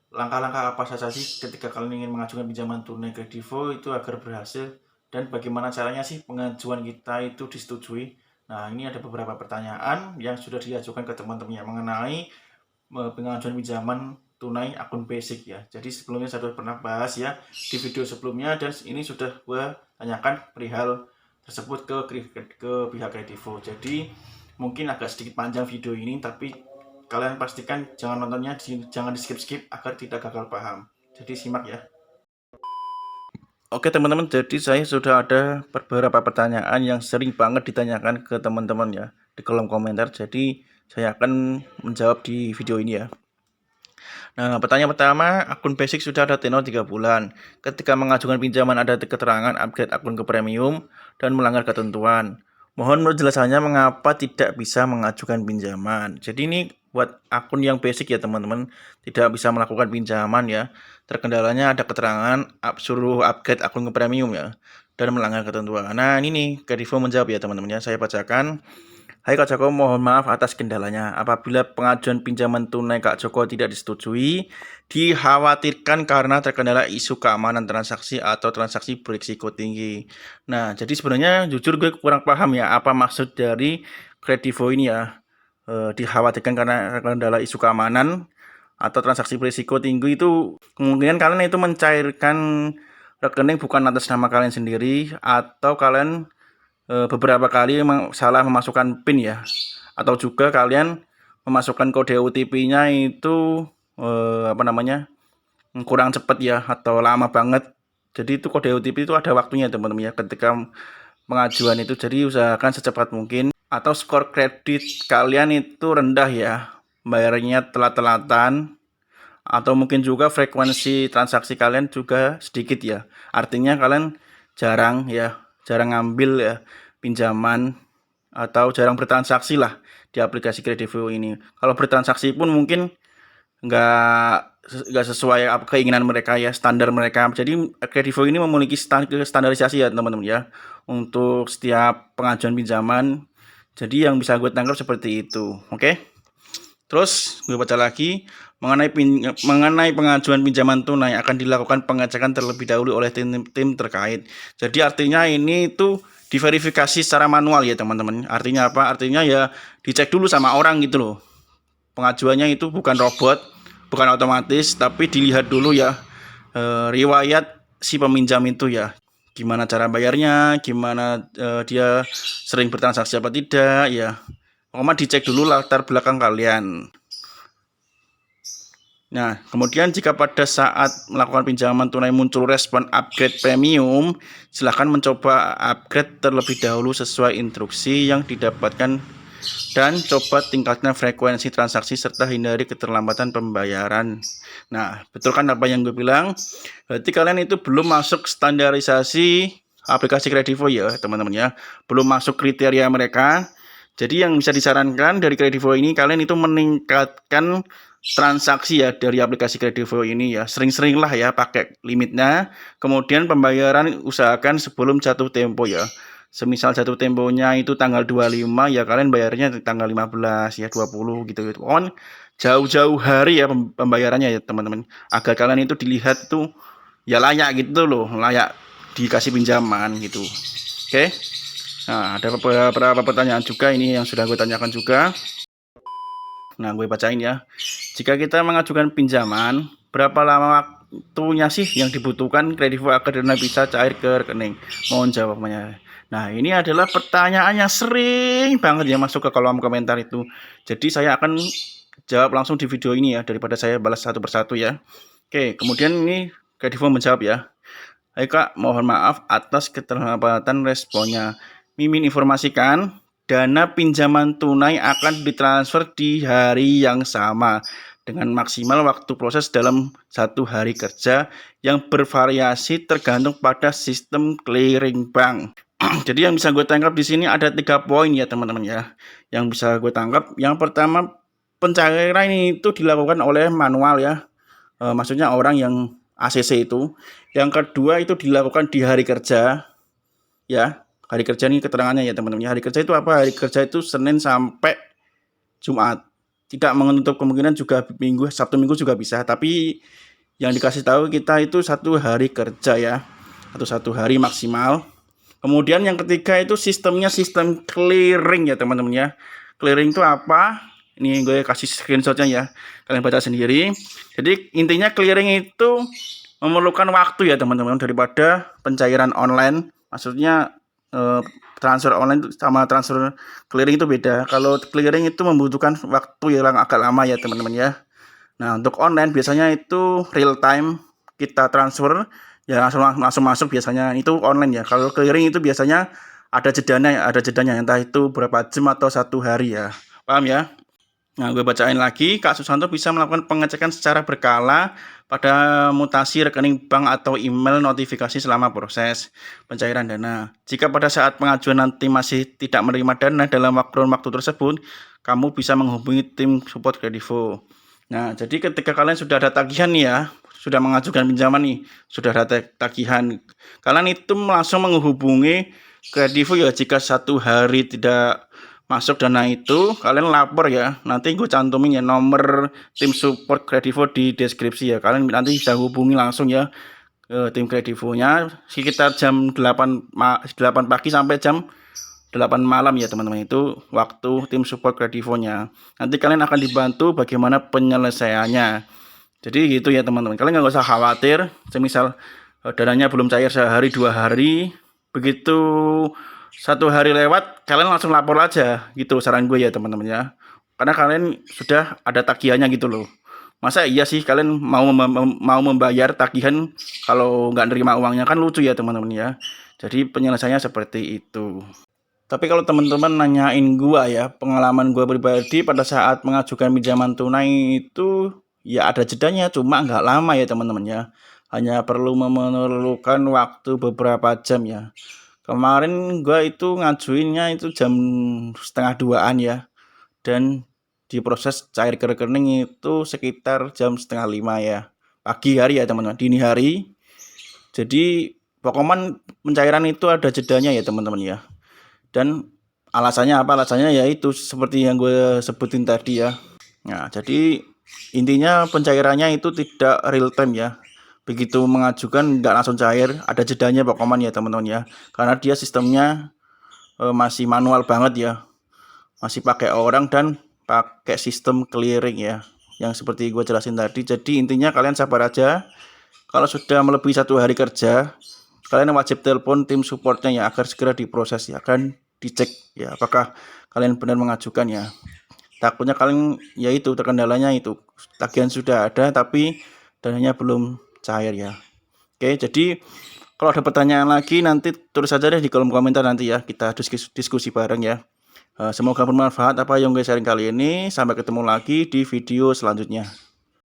langkah-langkah apa saja sih ketika kalian ingin mengajukan pinjaman tunai kredivo itu agar berhasil dan bagaimana caranya sih pengajuan kita itu disetujui. Nah, ini ada beberapa pertanyaan yang sudah diajukan ke teman-teman yang mengenai pengajuan pinjaman tunai akun basic ya. Jadi sebelumnya saya sudah pernah bahas ya di video sebelumnya dan ini sudah gue tanyakan perihal tersebut ke pihak kredivo. Jadi mungkin agak sedikit panjang video ini tapi kalian pastikan jangan nontonnya jangan di skip-skip agar tidak gagal paham. Jadi simak ya. Oke teman-teman, jadi saya sudah ada beberapa pertanyaan yang sering banget ditanyakan ke teman-teman ya di kolom komentar. Jadi saya akan menjawab di video ini ya. Nah, pertanyaan pertama, akun basic sudah ada tenor 3 bulan. Ketika mengajukan pinjaman ada keterangan upgrade akun ke premium dan melanggar ketentuan. Mohon penjelasannya mengapa tidak bisa mengajukan pinjaman. Jadi ini buat akun yang basic ya teman-teman, tidak bisa melakukan pinjaman ya. Terkendalanya ada keterangan suruh upgrade akun ke premium ya dan melanggar ketentuan. Nah, ini nih Kredivo menjawab ya teman-teman ya. Saya bacakan. Hai Kak Joko, mohon maaf atas kendalanya. Apabila pengajuan pinjaman tunai Kak Joko tidak disetujui, dikhawatirkan karena terkendala isu keamanan transaksi atau transaksi berisiko tinggi. Nah, jadi sebenarnya jujur gue kurang paham ya apa maksud dari Kredivo ini ya. Dikhawatirkan karena terkendala isu keamanan atau transaksi berisiko tinggi itu kemungkinan kalian itu mencairkan rekening bukan atas nama kalian sendiri atau kalian beberapa kali salah memasukkan PIN ya, atau juga kalian memasukkan kode OTP-nya itu kurang cepat ya atau lama banget. Jadi itu kode OTP itu ada waktunya teman-teman ya ketika pengajuan itu. Jadi usahakan secepat mungkin. Atau skor kredit kalian itu rendah ya, bayarnya telat-telatan, atau mungkin juga frekuensi transaksi kalian juga sedikit ya. Artinya kalian jarang ngambil ya pinjaman atau jarang bertransaksi lah di aplikasi Kredivo ini. Kalau bertransaksi pun mungkin nggak sesuai keinginan mereka ya, standar mereka. Jadi Kredivo ini memiliki standarisasi ya teman-teman ya untuk setiap pengajuan pinjaman. Jadi yang bisa gue tangkap seperti itu. Oke. Terus gue baca lagi mengenai pengajuan pinjaman tunai akan dilakukan pengecekan terlebih dahulu oleh tim terkait. Jadi artinya ini itu diverifikasi secara manual ya teman-teman. Artinya apa? Artinya ya dicek dulu sama orang gitu loh. Pengajuannya itu bukan robot, bukan otomatis, tapi dilihat dulu ya riwayat si peminjam itu ya. Gimana cara bayarnya, gimana dia sering bertransaksi apa tidak ya. Pokoknya dicek dulu latar belakang kalian. Nah, kemudian jika pada saat melakukan pinjaman tunai muncul respon upgrade premium, silahkan mencoba upgrade terlebih dahulu sesuai instruksi yang didapatkan dan coba tingkatkan frekuensi transaksi serta hindari keterlambatan pembayaran. Nah, betul kan apa yang gue bilang? Berarti kalian itu belum masuk standarisasi aplikasi Kredivo ya, teman-teman ya. Belum masuk kriteria mereka. Jadi yang bisa disarankan dari Kredivo ini, kalian itu meningkatkan transaksi ya dari aplikasi Kredivo ini ya. Sering-seringlah ya pakai limitnya. Kemudian pembayaran usahakan sebelum jatuh tempo ya. Semisal jatuh temponya itu tanggal 25 ya kalian bayarnya tanggal 15 ya 20 gitu. Pokoknya jauh-jauh hari ya pembayarannya ya teman-teman. Agar kalian itu dilihat tuh ya layak gitu loh, layak dikasih pinjaman gitu. Oke. Nah, ada beberapa pertanyaan juga ini yang sudah gue tanyakan juga. Nah, gue bacain ya. Jika kita mengajukan pinjaman, berapa lama waktunya sih yang dibutuhkan Kredivo agar dana bisa cair ke rekening? Mohon jawabannya. Nah, ini adalah pertanyaan yang sering banget ya masuk ke kolom komentar itu. Jadi saya akan jawab langsung di video ini ya, daripada saya balas satu persatu ya. Oke, kemudian ini Kredivo menjawab ya. Hai Kak, mohon maaf atas keterlambatan responnya. Mimin informasikan, dana pinjaman tunai akan ditransfer di hari yang sama dengan maksimal waktu proses dalam 1 hari kerja yang bervariasi tergantung pada sistem clearing bank. Jadi yang bisa gue tangkap di sini ada 3 poin ya teman-teman ya. Yang bisa gue tangkap, yang pertama pencairan itu dilakukan oleh manual ya. Maksudnya orang yang ACC itu. Yang kedua itu dilakukan di hari kerja ya. Hari kerja ini keterangannya ya teman-teman. Hari kerja itu apa? Hari kerja itu Senin sampai Jumat. tidak menutup kemungkinan juga minggu, Sabtu Minggu juga bisa, tapi yang dikasih tahu kita itu 1 hari kerja ya, atau 1 hari maksimal. Kemudian yang ketiga itu sistemnya sistem clearing ya teman-teman ya. Clearing itu apa? Ini gue kasih screenshotnya ya, kalian baca sendiri. Jadi intinya clearing itu memerlukan waktu ya teman-teman, daripada pencairan online. Maksudnya transfer online sama transfer clearing itu beda. Kalau clearing itu membutuhkan waktu yang agak lama ya teman-teman ya. Nah, untuk online biasanya itu real time, kita transfer ya langsung masuk, biasanya itu online ya. Kalau clearing itu biasanya ada jedanya entah itu berapa jam atau 1 hari ya. Paham ya? Nah, gue bacain lagi. Kak Susanto bisa melakukan pengecekan secara berkala pada mutasi rekening bank atau email notifikasi selama proses pencairan dana. Jika pada saat pengajuan nanti masih tidak menerima dana dalam waktu tersebut, kamu bisa menghubungi tim support Kredivo. Nah, jadi ketika kalian sudah ada tagihan nih ya, sudah mengajukan pinjaman nih, sudah ada tagihan, kalian itu langsung menghubungi Kredivo ya. Jika 1 hari tidak masuk dana itu, kalian lapor ya. Nanti gue cantumin ya nomor tim support Kredivo di deskripsi ya. Kalian nanti bisa hubungi langsung ya ke tim Kredivonya sekitar jam 8 pagi sampai jam 8 malam ya teman-teman, itu waktu tim support Kredivonya. Nanti kalian akan dibantu bagaimana penyelesaiannya. Jadi gitu ya teman-teman. Kalian nggak usah khawatir, semisal dananya belum cair sehari 2 hari, begitu 1 hari lewat, kalian langsung lapor aja gitu, saran gue ya teman-teman ya. Karena kalian sudah ada tagihannya gitu loh. Masa iya sih kalian mau membayar tagihan kalau nggak nerima uangnya, kan lucu ya teman-teman ya. Jadi penyelesaiannya seperti itu. Tapi kalau teman-teman nanyain gua ya, pengalaman gua pribadi pada saat mengajukan pinjaman tunai itu ya ada jedanya, cuma nggak lama ya teman-teman ya. Hanya perlu memerlukan waktu beberapa jam ya. Kemarin gua itu ngajuinnya itu jam setengah 2-an ya. Dan diproses cair ke rekening itu sekitar jam setengah 5 ya. Pagi hari ya teman-teman, dini hari. Jadi pokoknya pencairan itu ada jedanya ya teman-teman ya. Dan alasannya apa? Alasannya ya itu seperti yang gue sebutin tadi ya. Nah, jadi intinya pencairannya itu tidak real time ya. Begitu mengajukan nggak langsung cair, ada jedanya pokoknya ya teman-teman ya. Karena dia sistemnya masih manual banget ya. Masih pakai orang dan pakai sistem clearing ya. Yang seperti gue jelasin tadi. Jadi intinya kalian sabar aja. Kalau sudah melebihi 1 hari kerja, kalian wajib telepon tim supportnya ya, agar segera diproses ya, akan dicek ya apakah kalian benar mengajukan ya. Takutnya kalian ya itu terkendalanya itu tagihan sudah ada tapi dananya belum cair ya. Oke, jadi kalau ada pertanyaan lagi nanti tulis saja deh di kolom komentar, nanti ya kita diskusi bareng ya. Semoga bermanfaat apa yang gue sharing kali ini. Sampai ketemu lagi di video selanjutnya.